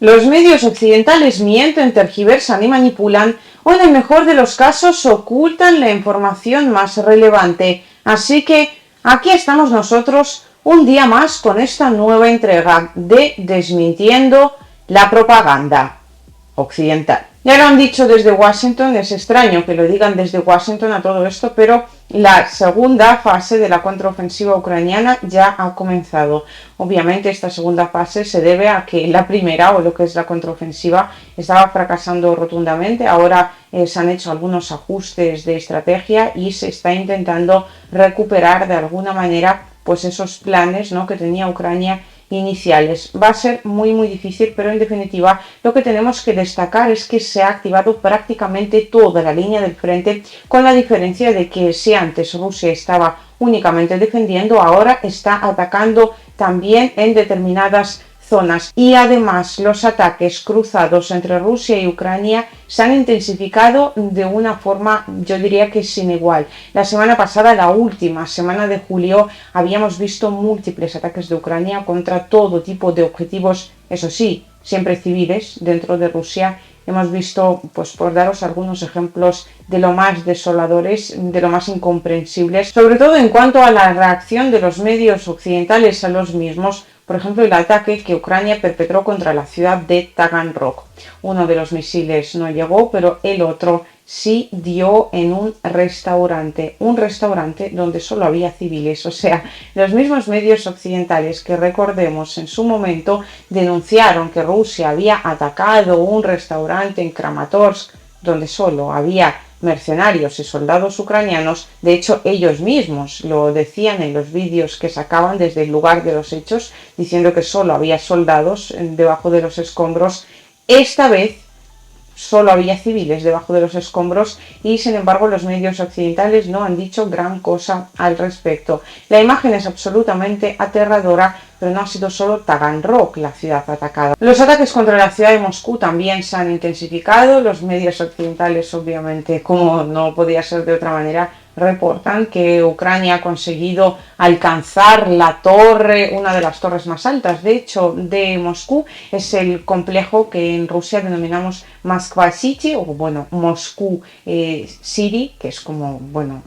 Los medios occidentales mienten, tergiversan y manipulan, o en el mejor de los casos ocultan la información más relevante. Así que aquí estamos nosotros un día más con esta nueva entrega de Desmintiendo la propaganda occidental. Ya lo han dicho desde Washington, es extraño que lo digan desde Washington a todo esto, pero la segunda fase de la contraofensiva ucraniana ya ha comenzado. Obviamente esta segunda fase se debe a que la primera, o lo que es la contraofensiva, estaba fracasando rotundamente. Ahora se han hecho algunos ajustes de estrategia y se está intentando recuperar de alguna manera pues esos planes, ¿no?, que tenía Ucrania iniciales. Va a ser muy difícil, pero en definitiva lo que tenemos que destacar es que se ha activado prácticamente toda la línea del frente, con la diferencia de que si antes Rusia estaba únicamente defendiendo, ahora está atacando también en determinadas zonas. Y además los ataques cruzados entre Rusia y Ucrania se han intensificado de una forma, yo diría que sin igual. La semana pasada, la última semana de julio, habíamos visto múltiples ataques de Ucrania contra todo tipo de objetivos, eso sí, siempre civiles, dentro de Rusia. Hemos visto, pues por daros algunos ejemplos de lo más desoladores, de lo más incomprensibles, sobre todo en cuanto a la reacción de los medios occidentales a los mismos. Por ejemplo, el ataque que Ucrania perpetró contra la ciudad de Taganrog. Uno de los misiles no llegó, pero el otro sí dio en un restaurante donde solo había civiles. O sea, los mismos medios occidentales que, recordemos, en su momento denunciaron que Rusia había atacado un restaurante en Kramatorsk donde solo había mercenarios y soldados ucranianos. De hecho, ellos mismos lo decían en los vídeos que sacaban desde el lugar de los hechos, diciendo que solo había soldados debajo de los escombros. Esta vez solo había civiles debajo de los escombros y, sin embargo, los medios occidentales no han dicho gran cosa al respecto. La imagen es absolutamente aterradora, pero no ha sido solo Taganrog la ciudad atacada. Los ataques contra la ciudad de Moscú también se han intensificado. Los medios occidentales, obviamente, como no podía ser de otra manera, reportan que Ucrania ha conseguido alcanzar la torre, una de las torres más altas, de hecho, de Moscú. Es el complejo que en Rusia denominamos Moskva City, o bueno, Moscú City, que es como, bueno,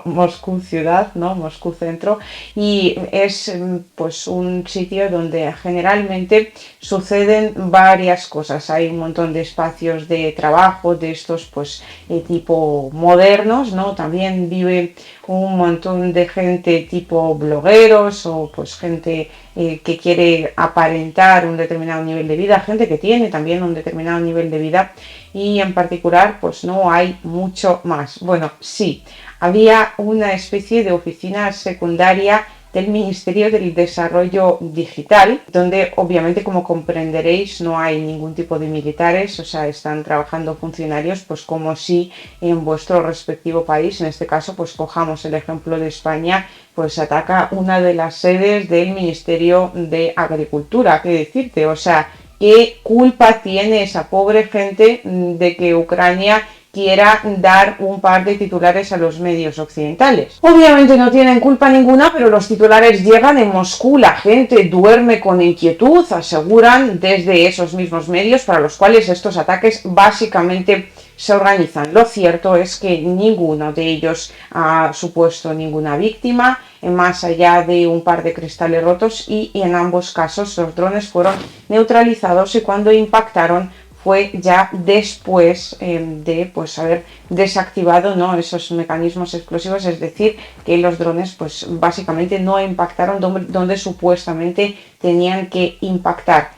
Moscú ciudad, ¿no?, Moscú centro, y es pues un sitio donde generalmente suceden varias cosas. Hay un montón de espacios de trabajo, de estos pues tipo modernos, ¿no? También vive un montón de gente tipo blogueros o pues gente que quiere aparentar un determinado nivel de vida, gente que tiene también un determinado nivel de vida, y en particular pues no hay mucho más. Bueno, sí, había una especie de oficina secundaria del Ministerio del Desarrollo Digital, donde obviamente, como comprenderéis, no hay ningún tipo de militares, o sea, están trabajando funcionarios pues como si en vuestro respectivo país, en este caso pues cojamos el ejemplo de España, pues ataca una de las sedes del Ministerio de Agricultura. ¿Qué decirte? O sea, ¿qué culpa tiene esa pobre gente de que Ucrania quiera dar un par de titulares a los medios occidentales? Obviamente no tienen culpa ninguna, pero los titulares llegan. En Moscú la gente duerme con inquietud, aseguran desde esos mismos medios para los cuales estos ataques básicamente se organizan. Lo cierto es que ninguno de ellos ha supuesto ninguna víctima, más allá de un par de cristales rotos, y en ambos casos los drones fueron neutralizados, y cuando impactaron fue ya después de pues haber desactivado, ¿no?, esos mecanismos explosivos, es decir, que los drones pues básicamente no impactaron donde supuestamente tenían que impactar.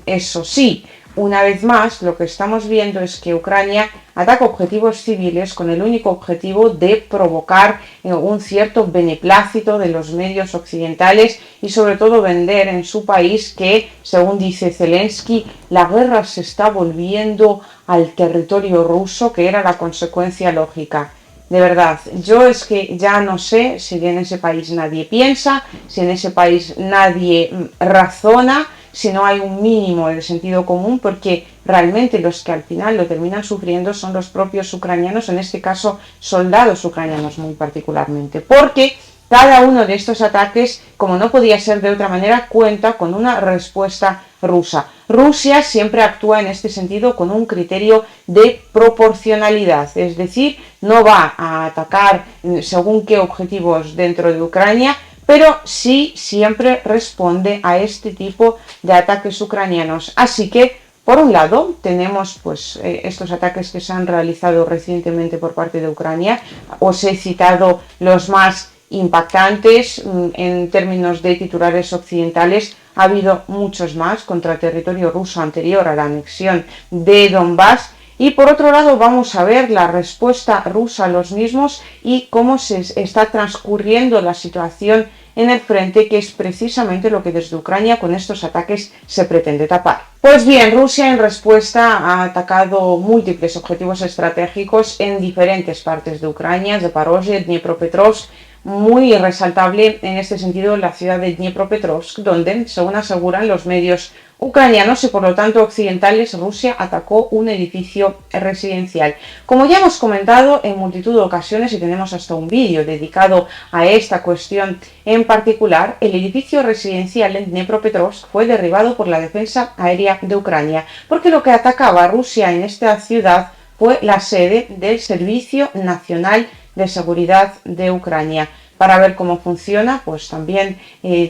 Eso sí, una vez más, lo que estamos viendo es que Ucrania ataca objetivos civiles con el único objetivo de provocar un cierto beneplácito de los medios occidentales y sobre todo vender en su país que, según dice Zelensky, la guerra se está volviendo al territorio ruso, que era la consecuencia lógica. De verdad, yo es que ya no sé si en ese país nadie piensa, si en ese país nadie razona, si no hay un mínimo de sentido común, porque realmente los que al final lo terminan sufriendo son los propios ucranianos, en este caso soldados ucranianos muy particularmente, porque Cada uno de estos ataques, como no podía ser de otra manera, cuenta con una respuesta rusa. Rusia siempre actúa en este sentido con un criterio de proporcionalidad, es decir, no va a atacar según qué objetivos dentro de Ucrania, pero sí siempre responde a este tipo de ataques ucranianos. Así que, por un lado, tenemos pues estos ataques que se han realizado recientemente por parte de Ucrania. Os he citado los más impactantes en términos de titulares occidentales. Ha habido muchos más contra el territorio ruso anterior a la anexión de Donbass. Y por otro lado vamos a ver la respuesta rusa a los mismos y cómo se está transcurriendo la situación en el frente, que es precisamente lo que desde Ucrania con estos ataques se pretende tapar. Pues bien, Rusia en respuesta ha atacado múltiples objetivos estratégicos en diferentes partes de Ucrania, Zaporozhye, Dnipropetrovsk. Muy resaltable en este sentido la ciudad de Dnipropetrovsk, donde, según aseguran los medios ucranianos y por lo tanto occidentales, Rusia atacó un edificio residencial. Como ya hemos comentado en multitud de ocasiones y tenemos hasta un vídeo dedicado a esta cuestión en particular, el edificio residencial en Dnipropetrovsk fue derribado por la defensa aérea de Ucrania, porque lo que atacaba Rusia en esta ciudad fue la sede del Servicio Nacional de Seguridad de Ucrania. Para ver cómo funciona, pues también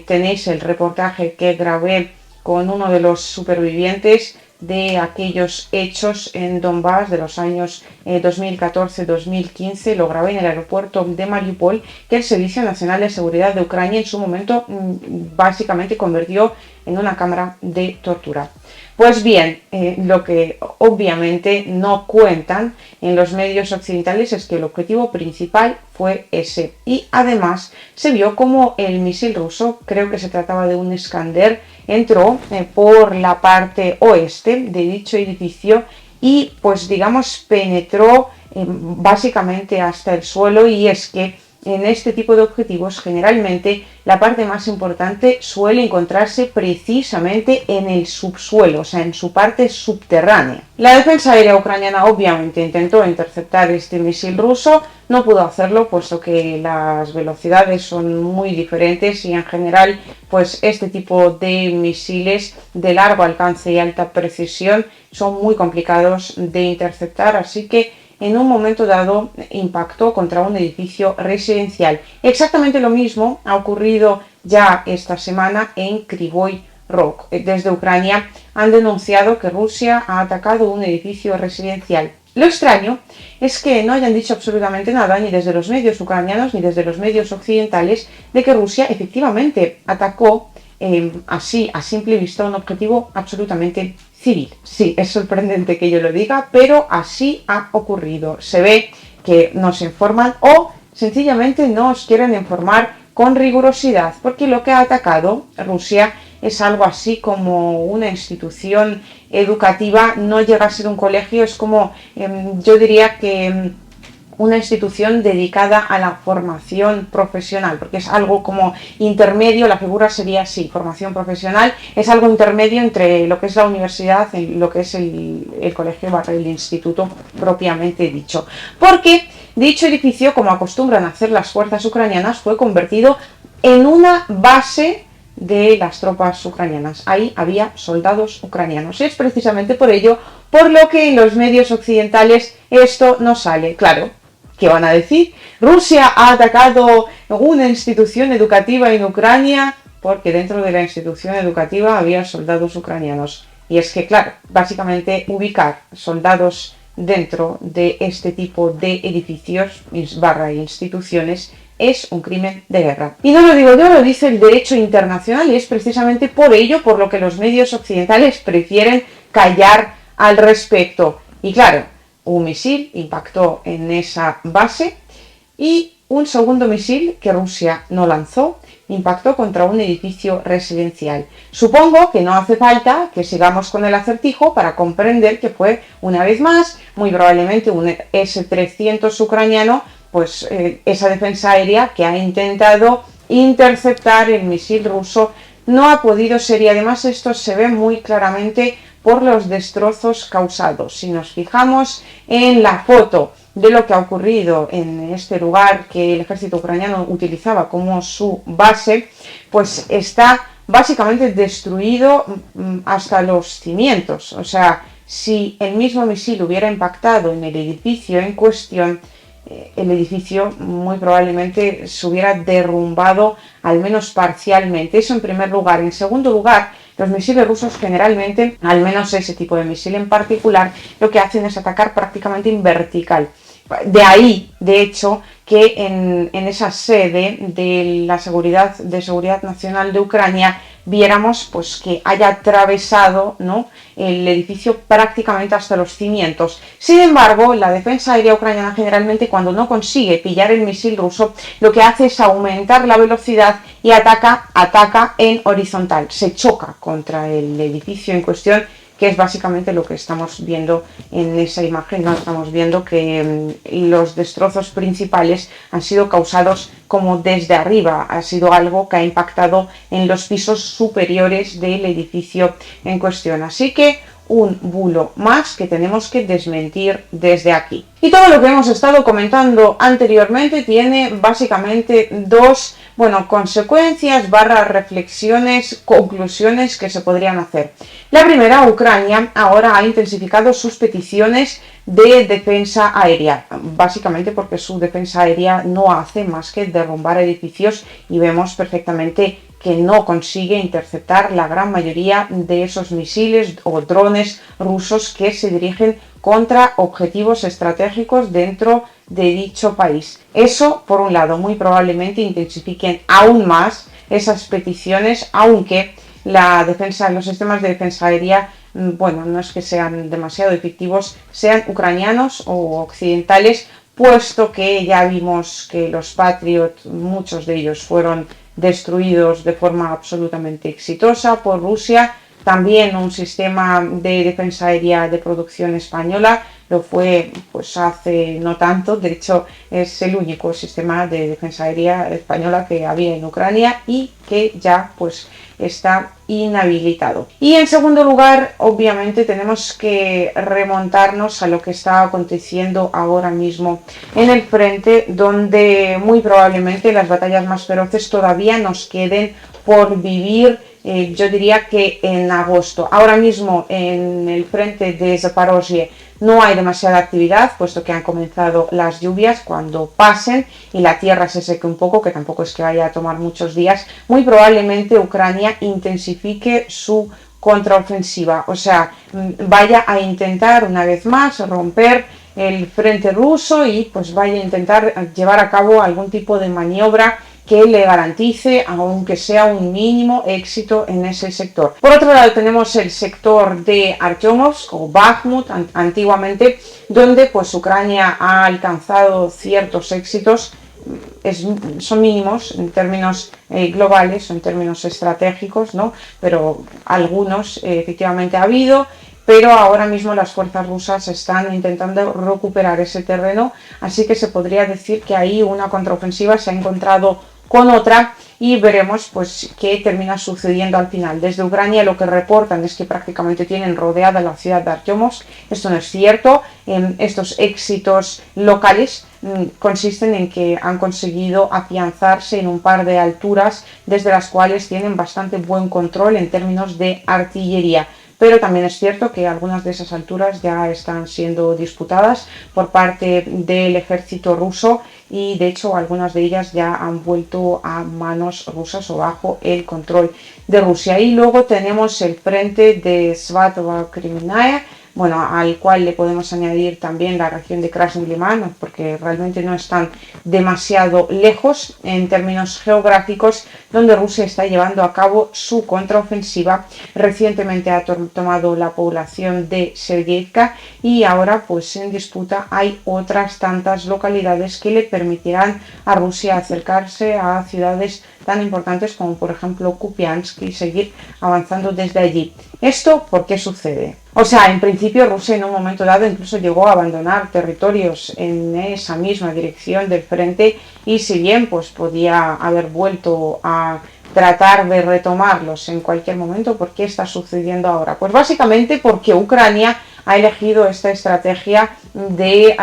tenéis el reportaje que grabé con uno de los supervivientes de aquellos hechos en Donbass de los años 2014-2015. Lo grabé en el aeropuerto de Mariupol, que el Servicio Nacional de Seguridad de Ucrania en su momento básicamente convirtió en una cámara de tortura. Pues bien, lo que obviamente no cuentan en los medios occidentales es que el objetivo principal fue ese. Y además se vio como el misil ruso, creo que se trataba de un Iskander, entró por la parte oeste de dicho edificio y pues digamos penetró básicamente hasta el suelo. Y es que en este tipo de objetivos generalmente la parte más importante suele encontrarse precisamente en el subsuelo, o sea, en su parte subterránea. La defensa aérea ucraniana obviamente intentó interceptar este misil ruso, no pudo hacerlo puesto que las velocidades son muy diferentes y en general pues este tipo de misiles de largo alcance y alta precisión son muy complicados de interceptar, así que en un momento dado impactó contra un edificio residencial. Exactamente lo mismo ha ocurrido ya esta semana en Kryvyi Rog. Desde Ucrania han denunciado que Rusia ha atacado un edificio residencial. Lo extraño es que no hayan dicho absolutamente nada, ni desde los medios ucranianos ni desde los medios occidentales, de que Rusia efectivamente atacó así, a simple vista, un objetivo absolutamente civil. Sí, es sorprendente que yo lo diga, pero así ha ocurrido. Se ve que nos informan o sencillamente no os quieren informar con rigurosidad, porque lo que ha atacado Rusia es algo así como una institución educativa, no llega a ser un colegio, es como, yo diría que una institución dedicada a la formación profesional, porque es algo como intermedio, la figura sería así, formación profesional, es algo intermedio entre lo que es la universidad y lo que es el colegio barra el instituto propiamente dicho. Porque dicho edificio, como acostumbran a hacer las fuerzas ucranianas, fue convertido en una base de las tropas ucranianas. Ahí había soldados ucranianos. Es precisamente por ello por lo que en los medios occidentales esto no sale. Claro, ¿qué van a decir? Rusia ha atacado una institución educativa en Ucrania porque dentro de la institución educativa había soldados ucranianos. Y es que, claro, básicamente ubicar soldados dentro de este tipo de edificios barra instituciones es un crimen de guerra. Y no lo digo yo, lo dice el derecho internacional, y es precisamente por ello por lo que los medios occidentales prefieren callar al respecto. Y claro, un misil impactó en esa base y un segundo misil que Rusia no lanzó impactó contra un edificio residencial. Supongo que no hace falta que sigamos con el acertijo para comprender que fue, una vez más, muy probablemente un S-300 ucraniano, pues esa defensa aérea que ha intentado interceptar el misil ruso. No ha podido ser, y además esto se ve muy claramente por los destrozos causados. Si nos fijamos en la foto de lo que ha ocurrido en este lugar que el ejército ucraniano utilizaba como su base, pues está básicamente destruido hasta los cimientos. O sea, si el mismo misil hubiera impactado en el edificio en cuestión, el edificio muy probablemente se hubiera derrumbado al menos parcialmente. Eso en primer lugar. En segundo lugar, los misiles rusos generalmente, al menos ese tipo de misil en particular, lo que hacen es atacar prácticamente en vertical. De ahí, de hecho, que en esa sede de la Seguridad Nacional de Ucrania viéramos pues que haya atravesado, ¿no?, el edificio prácticamente hasta los cimientos. Sin embargo, la defensa aérea ucraniana generalmente, cuando no consigue pillar el misil ruso, lo que hace es aumentar la velocidad y ataca en horizontal. Se choca contra el edificio en cuestión, que es básicamente lo que estamos viendo en esa imagen, ¿no? Estamos viendo que los destrozos principales han sido causados como desde arriba, ha sido algo que ha impactado en los pisos superiores del edificio en cuestión. Así que un bulo más que tenemos que desmentir desde aquí. Y todo lo que hemos estado comentando anteriormente tiene básicamente dos, consecuencias / reflexiones, conclusiones que se podrían hacer. La primera, Ucrania ahora ha intensificado sus peticiones de defensa aérea, básicamente porque su defensa aérea no hace más que derrumbar edificios y vemos perfectamente que no consigue interceptar la gran mayoría de esos misiles o drones rusos que se dirigen contra objetivos estratégicos dentro de dicho país. Eso, por un lado, muy probablemente intensifiquen aún más esas peticiones, aunque los sistemas de defensa aérea, no es que sean demasiado efectivos, sean ucranianos o occidentales, puesto que ya vimos que los Patriot, muchos de ellos fueron destruidos de forma absolutamente exitosa por Rusia. También un sistema de defensa aérea de producción española lo fue pues hace no tanto, de hecho es el único sistema de defensa aérea española que había en Ucrania y que ya pues está inhabilitado. Y en segundo lugar, obviamente tenemos que remontarnos a lo que está aconteciendo ahora mismo en el frente, donde muy probablemente las batallas más feroces todavía nos queden por vivir. Yo diría que en agosto. Ahora mismo en el frente de Zaporozhye no hay demasiada actividad, puesto que han comenzado las lluvias. Cuando pasen y la tierra se seque un poco, que tampoco es que vaya a tomar muchos días, muy probablemente Ucrania intensifique su contraofensiva, o sea, vaya a intentar una vez más romper el frente ruso y pues vaya a intentar llevar a cabo algún tipo de maniobra que le garantice, aunque sea un mínimo, éxito en ese sector. Por otro lado tenemos el sector de Artyomovsk o Bakhmut antiguamente, donde pues Ucrania ha alcanzado ciertos éxitos, son mínimos en términos globales o en términos estratégicos, ¿no? Pero algunos efectivamente ha habido. Pero ahora mismo las fuerzas rusas están intentando recuperar ese terreno, así que se podría decir que ahí una contraofensiva se ha encontrado con otra y veremos pues qué termina sucediendo al final. Desde Ucrania lo que reportan es que prácticamente tienen rodeada la ciudad de Artyomovsk. Esto no es cierto. Estos éxitos locales consisten en que han conseguido afianzarse en un par de alturas desde las cuales tienen bastante buen control en términos de artillería. Pero también es cierto que algunas de esas alturas ya están siendo disputadas por parte del ejército ruso y de hecho algunas de ellas ya han vuelto a manos rusas o bajo el control de Rusia. Y luego tenemos el frente de Svatovo-Kriminaya, al cual le podemos añadir también la región de Krasny Liman, porque realmente no están demasiado lejos en términos geográficos, donde Rusia está llevando a cabo su contraofensiva. Recientemente ha tomado la población de Sergeyevka y ahora pues en disputa hay otras tantas localidades que le permitirán a Rusia acercarse a ciudades tan importantes como por ejemplo Kupiansk y seguir avanzando desde allí. ¿Esto por qué sucede? O sea, en principio Rusia en un momento dado incluso llegó a abandonar territorios en esa misma dirección del frente y si bien pues podía haber vuelto a tratar de retomarlos en cualquier momento, ¿por qué está sucediendo ahora? Pues básicamente porque Ucrania ha elegido esta estrategia de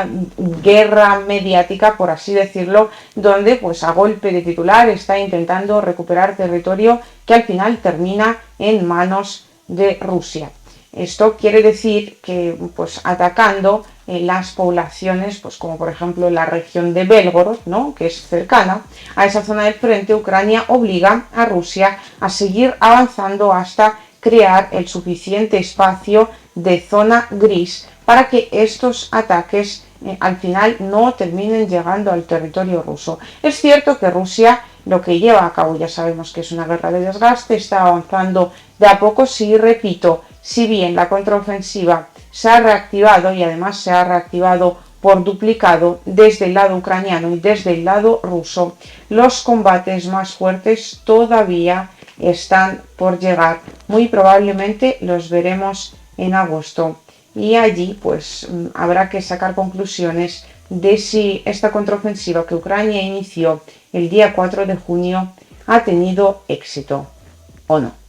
guerra mediática, por así decirlo, donde pues a golpe de titular está intentando recuperar territorio que al final termina en manos de Rusia. Esto quiere decir que pues atacando las poblaciones, pues como por ejemplo la región de Belgorod, ¿no?, que es cercana a esa zona del frente, Ucrania obliga a Rusia a seguir avanzando hasta crear el suficiente espacio de zona gris para que estos ataques al final no terminen llegando al territorio ruso. Es cierto que Rusia lo que lleva a cabo, ya sabemos que es una guerra de desgaste, está avanzando de a poco, sí, repito, si bien la contraofensiva se ha reactivado y además se ha reactivado por duplicado desde el lado ucraniano y desde el lado ruso, los combates más fuertes todavía están por llegar. Muy probablemente los veremos en agosto y allí pues habrá que sacar conclusiones de si esta contraofensiva que Ucrania inició el día 4 de junio ha tenido éxito o no.